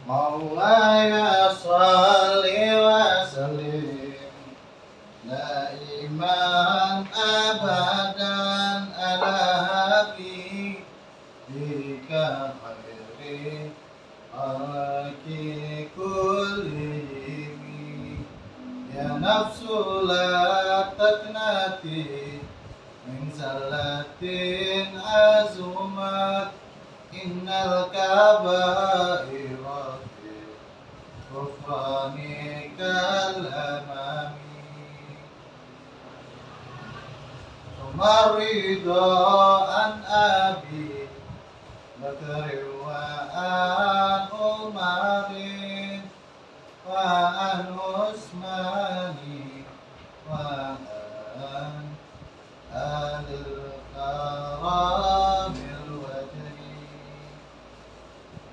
مولاي صل وسلم دائما أبدا على حبيبك خير خلق كلهم يا نفس لا تقنطي من زلة عزمت إن الكبائر في الغفران كالأمام ثم الرضا عن أبي بكر وعن عمر وعن عثمان وعن آل الكرام الوجه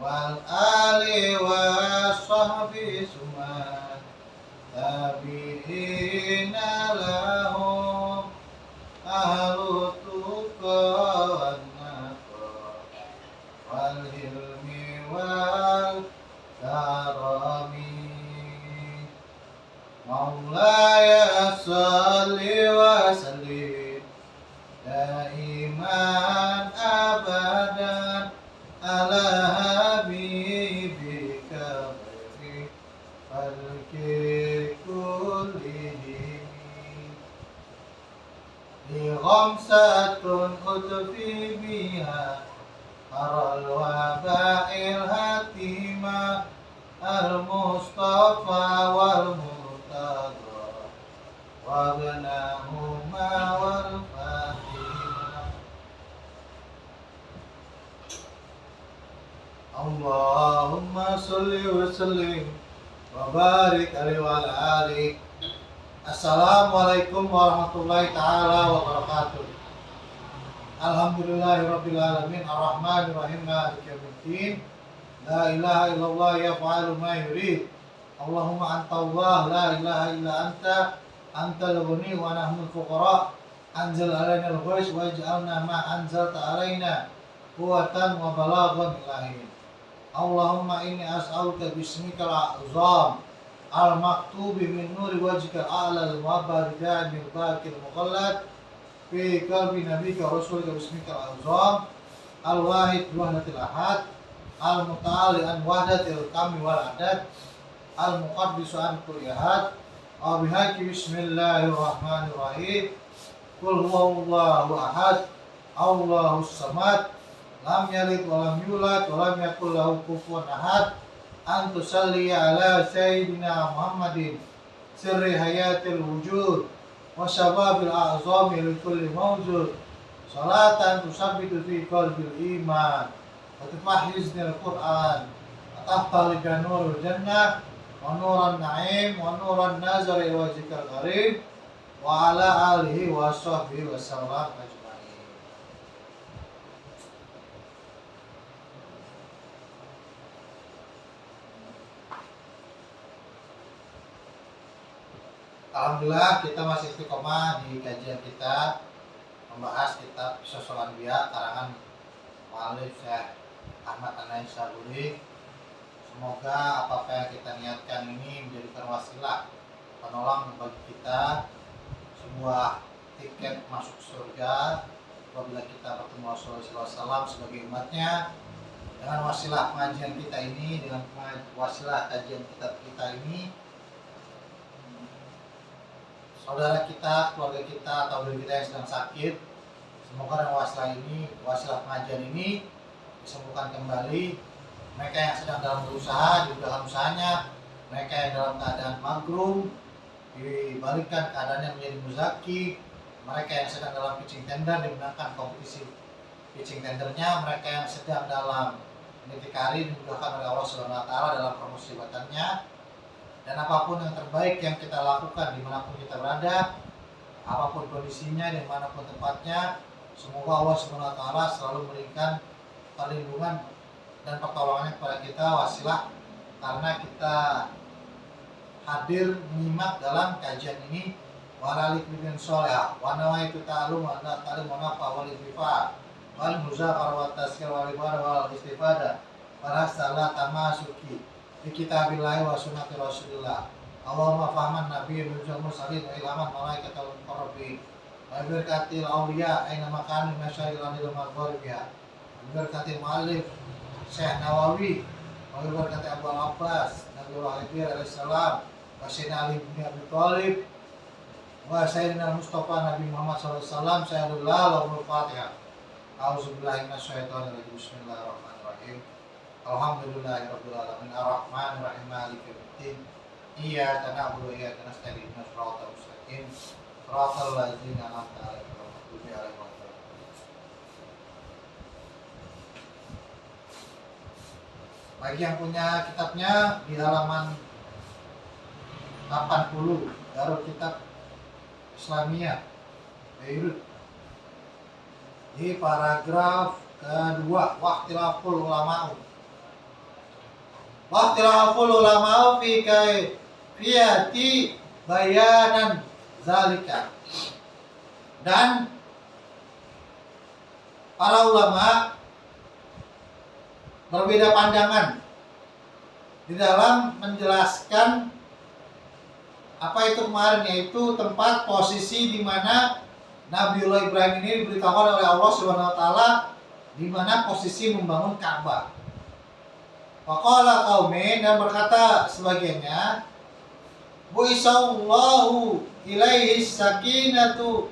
والآل والصحب ثم تابعين لهم أهل التقى والنقى والحلم والكرم مولاي صل وسلم دائما أبدا على حبيبك خير خلق كلهم لغمسة أطفي بها أرى الوباء الهتيمة المصطفى والمرتضى وابنهما والفاتحة اللهم صل وسلم وبارك عليه وعلى آله. Assalamualaikum warahmatullahi taala wabarakatuh. Alhamdulillahirabbil alamin arrahmanir rahim maliki yaumiddin. La ilaha illallah yaf'alu ma yurid. Allahumma anta Allah la ilaha illa anta antal ghani wa nahnu fuqara. Anzil alaina al-ghais waj'alna ma anzalta alaina quwwatan wa balaghan ilahin. Allahumma inni as'aluka bismikal a'zam al-maktubi min nuri wajhikal a'la al-mu'abbar bil baqil muqallad fi qalbi nabika rasulika bismikal a'zam al-wahid wahdatil ahad al-muta'ali an wahdatil kami wal adad al-muqaddisu an kulli ahad wa bihaqi bismillahirrahmanirrahim qul huwallahu ahad Allahus samad lam yalid wa lam yulad wa lam yakul lahu kufuwan ahad an tusalli ala sayyidina Muhammadin sirri hayatil wujud wa syababil a'zami li kulli mawjud salatan tusabbitu fi qalbil iman wa tufahiznil Qur'an wa tahtali nurul jannah wa nuran na'im wa nuran nazar ila wajhikal karim wa ala alihi wa sahbihi wa sallam ajma'in. Alhamdulillah kita masih istiqomah di kajian kita membahas kitab Qissasul Anbiya karangan muallif Syekh Ahmad An-Naisaburi. Semoga apa yang kita niatkan ini menjadikan wasilah penolong bagi kita sebuah tiket masuk surga apabila kita bertemu Rasulullah SAW sebagai umatnya. Dengan wasilah pengajian kita ini, dengan wasilah kajian kitab kita ini, saudara kita, keluarga kita, atau diri kita yang sedang sakit, semoga dengan wasilah ini, wasilah pengajian ini disembuhkan kembali. Mereka yang sedang dalam berusaha dimudahkan usahanya, mereka yang dalam keadaan magrum dibalikan keadaannya menjadi muzaki, mereka yang sedang dalam pitching tender dimenangkan kompetisi pitching tendernya, mereka yang sedang dalam meniti karir dimudahkan oleh Allah Subhanahu wa taala dalam promosi jabatannya. Dan apapun yang terbaik yang kita lakukan dimanapun kita berada, apapun kondisinya, dimanapun tempatnya, semoga Allah SWT selalu memberikan perlindungan dan pertolongannya kepada kita, wasilah karena kita hadir menyimak dalam kajian ini. Walalik bidin soleh, wanawai itu ta'alum, wa ta'alum nafa wal istifa wal muzakar wa taskir wal ibadah wal istifada wal salat tamasuki bi kitabillahi wa sunnati rasulillah. Allahumma fahman nabiyyin wa mursalin wa ilhaman malaikatul muqarrabin wa birkatil awliya aina makan masyailanil maghribiha wa birkatil muallif Syekh Nawawi wa birkatil Abu Abbas Nabiullah alaihi salam wa Sayyidina Ali bin Abi Thalib wa Sayyidina Mustafa Nabi Muhammad sallallahu alaihi wasallam. Sayyidullah lahul Fatihah. A'udzubillahi minasyaitonir rajim. Bismillahirrahmanirrahim. Alhamdulillahirabbil alamin arrahmanir rahim maliki yaumiddin. Iyyaka na'budu wa iyyaka nasta'in ihdinas siratal mustaqim siratal ladzina an'amta 'alaihim ghairil maghdubi 'alaihim waladdallin. Bagi yang punya kitabnya di halaman 80 Darul Kitab Islamiyah Beirut, di paragraf kedua, waqtilaful ulama'u fi kaifiyati bayanan zalika. Dan para ulama berbeda pandangan di dalam menjelaskan apa itu kemarin, yaitu tempat posisi di mana Nabiullah Ibrahim ini diberitahukan oleh Allah Subhanahu wa taala di mana posisi membangun Ka'bah. Faqala qaumin, dan berkata sebagiannya, bu'isallahu ilaihi sakinatu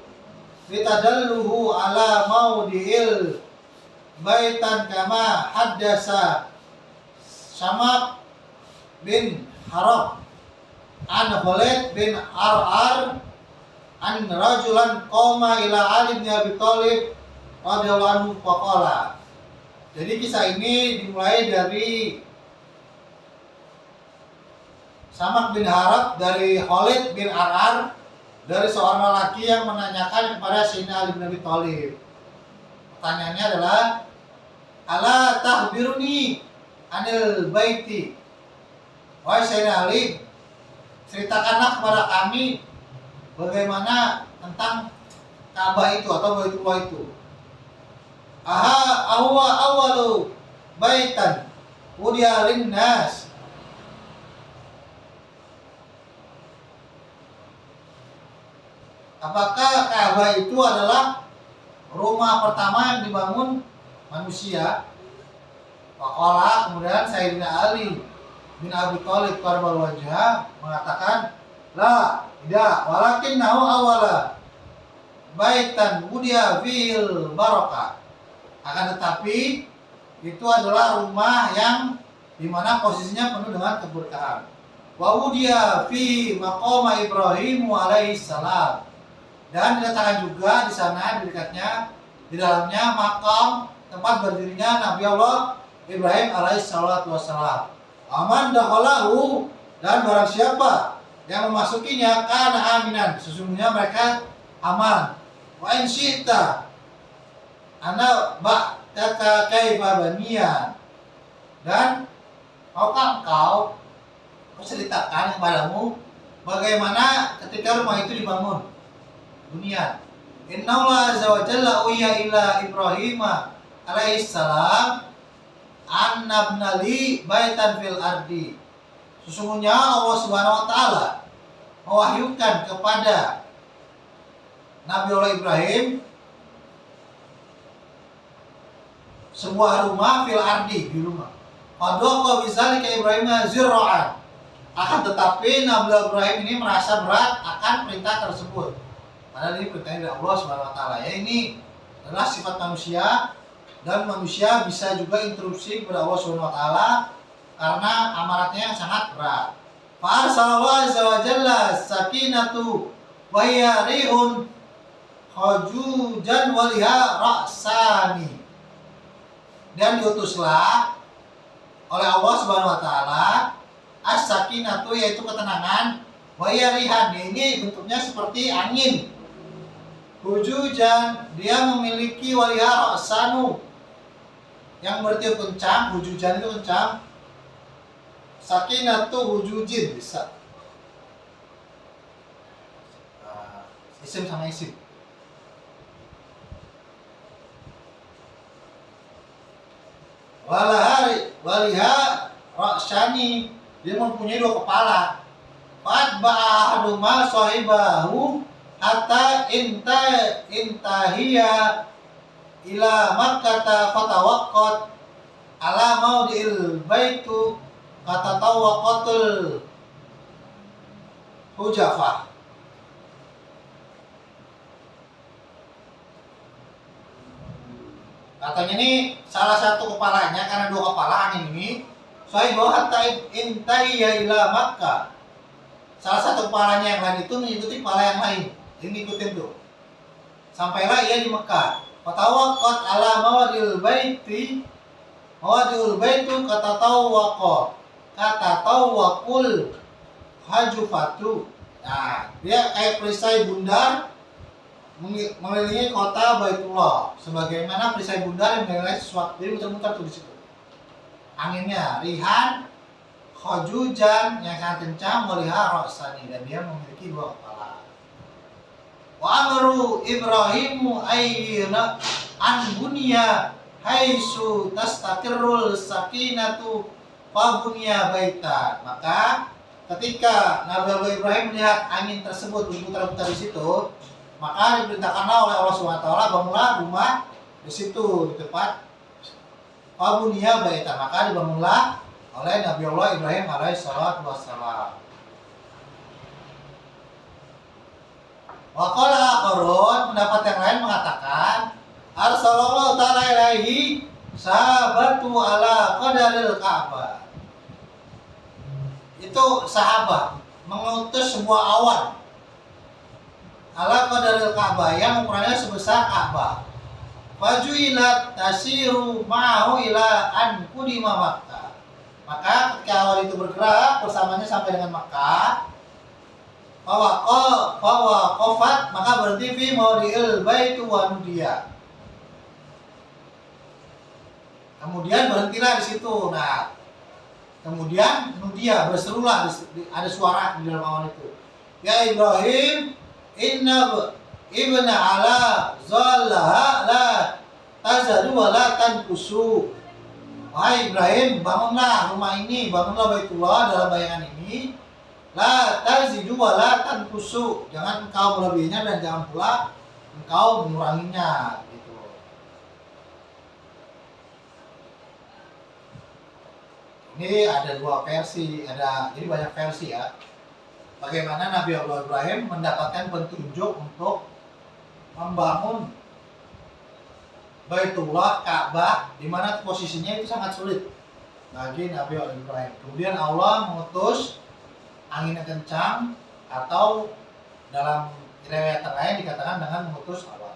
litadalluhu ala maudhi'il baitan kama haddasa Syamak bin Harab an Khalid bin Ar'ar an rajulan qoma ila Ali bin Abi Thalib radhiyallahu anhu faqala. Jadi kisah ini dimulai dari Syamak bin Harab dari Khalid bin Ar'ar, dari seorang lelaki yang menanyakan kepada Sayyidina Ali bin Abi Thalib. Pertanyaannya adalah, ala tahbiruni anil baiti. Wahai Sayyidina Ali, ceritakanlah kepada kami bagaimana tentang Ka'bah itu atau Baitullah itu. Ahwa awalu baitan wudiya linnas. Apakah Ka'bah itu adalah rumah pertama yang dibangun manusia? Faqala, kemudian Sayyidina Ali bin Abi Thalib karbal wajah mengatakan, la, tidak, walakinnahu awala baitan wudiya fil barakah. Akan tetapi itu adalah rumah yang dimana posisinya penuh dengan keberkahan. Wa wudiya fi maqama Ibrahim alaihi salam. Dan diletakkan juga di sana di dekatnya, di dalamnya makam tempat berdirinya Nabi Allah Ibrahim alaihi salatu wassalam. Aman dakhalahu, dan barang siapa yang memasukinya kana aminan, sesungguhnya mereka aman. Wa in syi'ta ana ba'daka kaifa baniya, dan maukah engkau ceritakan kepadamu bagaimana ketika rumah itu dibangun dunia. Innallaha azza wa jalla uya ila Ibrahim alaihi salam annabnali baitan fil ardi. Sesungguhnya Allah Subhanahu wa taala mewahyukan kepada Nabi Allah Ibrahim sebuah rumah fil ardi, di rumah. Fadhaqa bizalika Ibrahim zirra'an. Akan tetapi Nabi Ibrahim ini merasa berat akan perintah tersebut. Padahal ini perintah dari Allah Subhanahu wa taala. Ya, ini adalah sifat manusia, dan manusia bisa juga interupsi kepada Allah Subhanahu wa taala karena amaratnya yang sangat berat. Fa arsalallahu azza wa jalla sakinatu wa hiya rihun khajujan waliha ra'sani. Dan diutuslah oleh Allah Subhanahu wa taala as-sakinatu, yaitu ketenangan, wa hiya rihan, ini bentuknya seperti angin. Hujujan, dia memiliki waliha ra'sanu, yang berarti kencang. Hujujan itu kencang. Sakinatu hujujin, bisa isim sama isim. Waliha ra'syani, Dia mempunyai dua kepala. Fatba'ahaduma sahibahu hatta intahiya ila makkata fatawaqqat ala maudil baitu kata tawaqqatul hujafah. Katanya ini salah satu kepalanya, karena dua kepala angin ini, sahibahu hatta intahiya ila Makkah. Salah satu kepalanya yang lain itu mengikuti kepala yang lain. Ini ikutin tuh. Sampailah ia di Mekah. Fatawaqqat ala mawadil baitu kata tawakul hajufatu. Nah, dia kayak perisai bundar mengelilingi kota Baitullah, sebagaimana perisai bundar yang mengelilingi sesuatu. Jadi muter-muter tuh di situ. Anginnya rihan, khajujan yang sangat kencang, melihat roksani, dan dia memiliki dua kepala. Wa amru Ibrahimu ayyina an bunya haitsu tastaqirrul sakinatu fa bunya baitan. Maka ketika Nabi Allah Ibrahim melihat angin tersebut berputar-putar di situ, maka diperintahkanlah oleh Allah SWT, bangunlah rumah di situ, di tempat fa bunya baitan. Maka dibangunlah oleh Nabi Allah Ibrahim alaihissalatu wassalam. Waqala akharun, pendapat yang lain mengatakan arsalallahu ta'ala ilaihi sahabatu ala qadaril Ka'bah. Itu sahabat mengutus sebuah awan ala qadaril Ka'bah yang ukurannya sebesar Ka'bah. Fajuilat tasiru ma'ahu ila an qudima Makkah. Maka ketika awan itu bergerak bersamanya sampai dengan Makkah, qafat, maka berhenti fi maudhi'il baitu wa nudiya. Kemudian berhentilah di situ. Nah, kemudian nudiya, berserulah, ada suara di dalam awan itu. Ya Ibrahim, inna ibna ala zallaha la tazadu wa la tankusu. Wahai Ibrahim, bangunlah rumah ini, bangunlah Baitullah dalam bayangan ini. La tazidu wa la tankusu. Jangan engkau melebihinya dan jangan pula engkau menguranginya, gitu. Ini ada dua versi, jadi banyak versi ya. Bagaimana Nabi Allah Ibrahim mendapatkan petunjuk untuk membangun Baitullah, Ka'bah, di mana posisinya itu sangat sulit bagi Nabi Allah Ibrahim. Kemudian Allah mengutus angin yang kencang, atau dalam riwayat lain dikatakan dengan mengutus awan.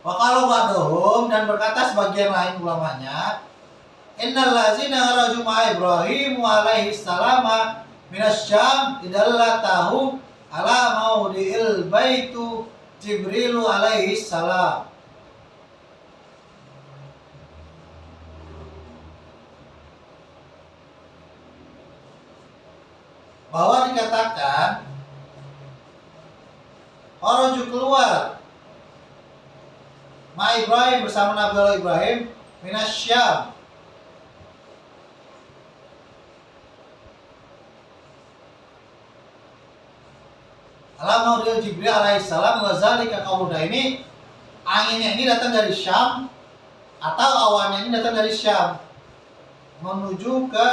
Wa qalu ba'dhum, dan berkata sebagian lain ulamanya, innal ladzina kharaju ma'a Ibrahim alaihi salama minas Syam idallatahu ala maudhi'il baitu Jibril alaihi salam. Bahwa dikatakan orang keluar Ma Ibrahim bersama Nabi Allah Ibrahim minas Syam, ala maudhi'il Jibril alaihissalam wa zalika qauluda. Ini anginnya ini datang dari Syam, atau awannya ini datang dari Syam menuju ke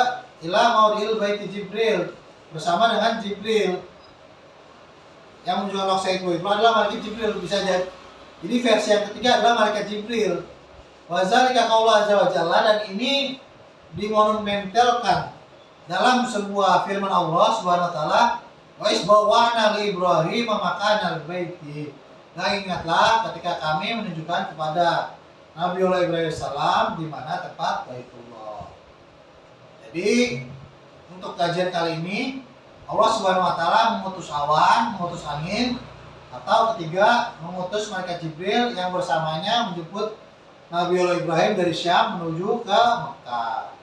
ila maudhi'il baiti Jibril, bersama dengan Jibril. Yang menunjukkan Sayyid itu adalah malaikat Jibril, bisa jadi. Jadi versi yang ketiga adalah malaikat Jibril. Wa zalika qaulu azza wa jalla, dan ini dimonumentalkan dalam sebuah firman Allah Subhanahu wa taala, wa isbawana li Ibrahim makanal baiti. Nah, ingatlah ketika kami menunjukkan kepada Nabi Allah Ibrahim salam di mana tempat Baitullah. Jadi untuk kajian kali ini Allah Subhanahu wa taala mengutus awan, mengutus angin, atau ketiga mengutus malaikat Jibril yang bersamanya menjemput Nabi Allah Ibrahim dari Syam menuju ke Mekah.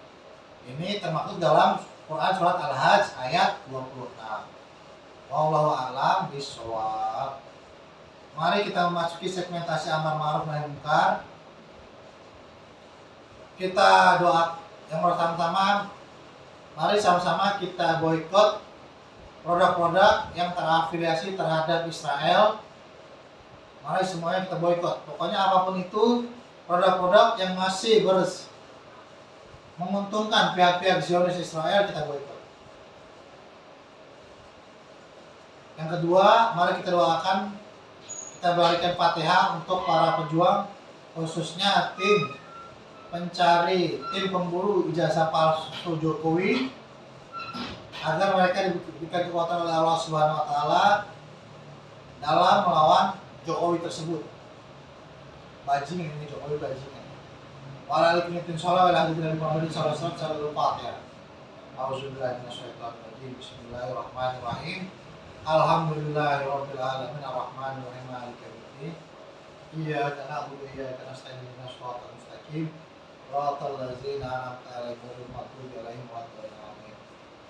Ini termaktub dalam Quran surat Al-Hajj ayat 26. Wallahu a'lam bishawab. Mari kita memasuki segmentasi amar ma'ruf nahi munkar. Kita doa yang pertama-tama, Mari sama-sama kita boikot produk-produk yang terafiliasi terhadap Israel. Mari semuanya kita boikot. Pokoknya apapun itu, produk-produk yang masih menguntungkan pihak-pihak Zionis Israel, kita boikot. Yang kedua, mari kita doakan, kita berikan Fatihah untuk para pejuang, khususnya tim pemburu ijazah palsu Jokowi, agar mereka diberikan kekuatan oleh Allah Subhanahu wa taala dalam melawan Jokowi tersebut. Bajingan ini Jokowi, bajingan. Waalaikumsalam warahmatullahi wabarakatuh. Auzubillahi minasyaitonir rajim. Bismillahirrahmanirrahim. Alhamdulillahirabbil alamin arrahmanir rahim maliki yaumiddin. Iyyaka na'budu wa iyyaka nasta'in ihdinas siratal mustaqim. Shiratal ladzina an'amta 'alaihim ghairil maghdubi 'alaihim waladdallin.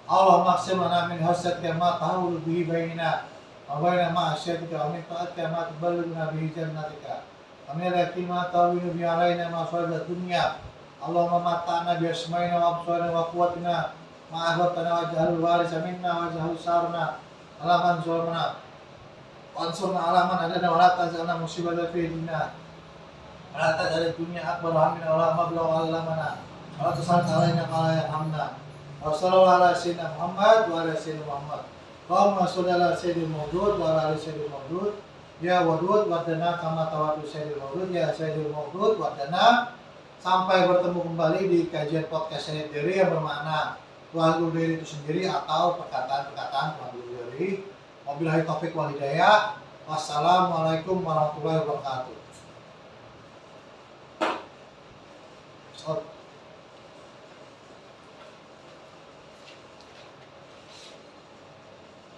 Allahumma aqsim lana min khashyatika ma tahulu bihi bainana wa baina ma'asyatika wa min ta'atika ma tuballighuna bihi jannatika. Amin yakin ma tawinu bi 'alaina ma sa'adat dunya. Allahumma mata'na bi asma'ina wa absarina wa quwwatina ma ahbatana waj'alhu warisa minna waj'al sarna alaman zulmana wansurna alaman adana wa la taj'alna musibatan fi dinina. La taj'al dunya akbar hamina wa la mablagha ilmana wa la tusallit alaina ma la yarhamna. Wa sallallahu ala sayyidina Muhammad wa ala sayyidina Muhammad. Allahumma sholli ala sayyidil mawdud wa ala ali sayyidil mawdud. Ya wadud wadana kama tawadu sayyidil mawdud ya sayyidil mawdud wadana. Sampai bertemu kembali di kajian podcast Syahid Diri yang bermakna Tuhan dulu diri itu sendiri atau perkataan-perkataan Tuhan dulu diri. Wabillahi taufiq wal hidayah. Wassalamualaikum warahmatullahi wabarakatuh.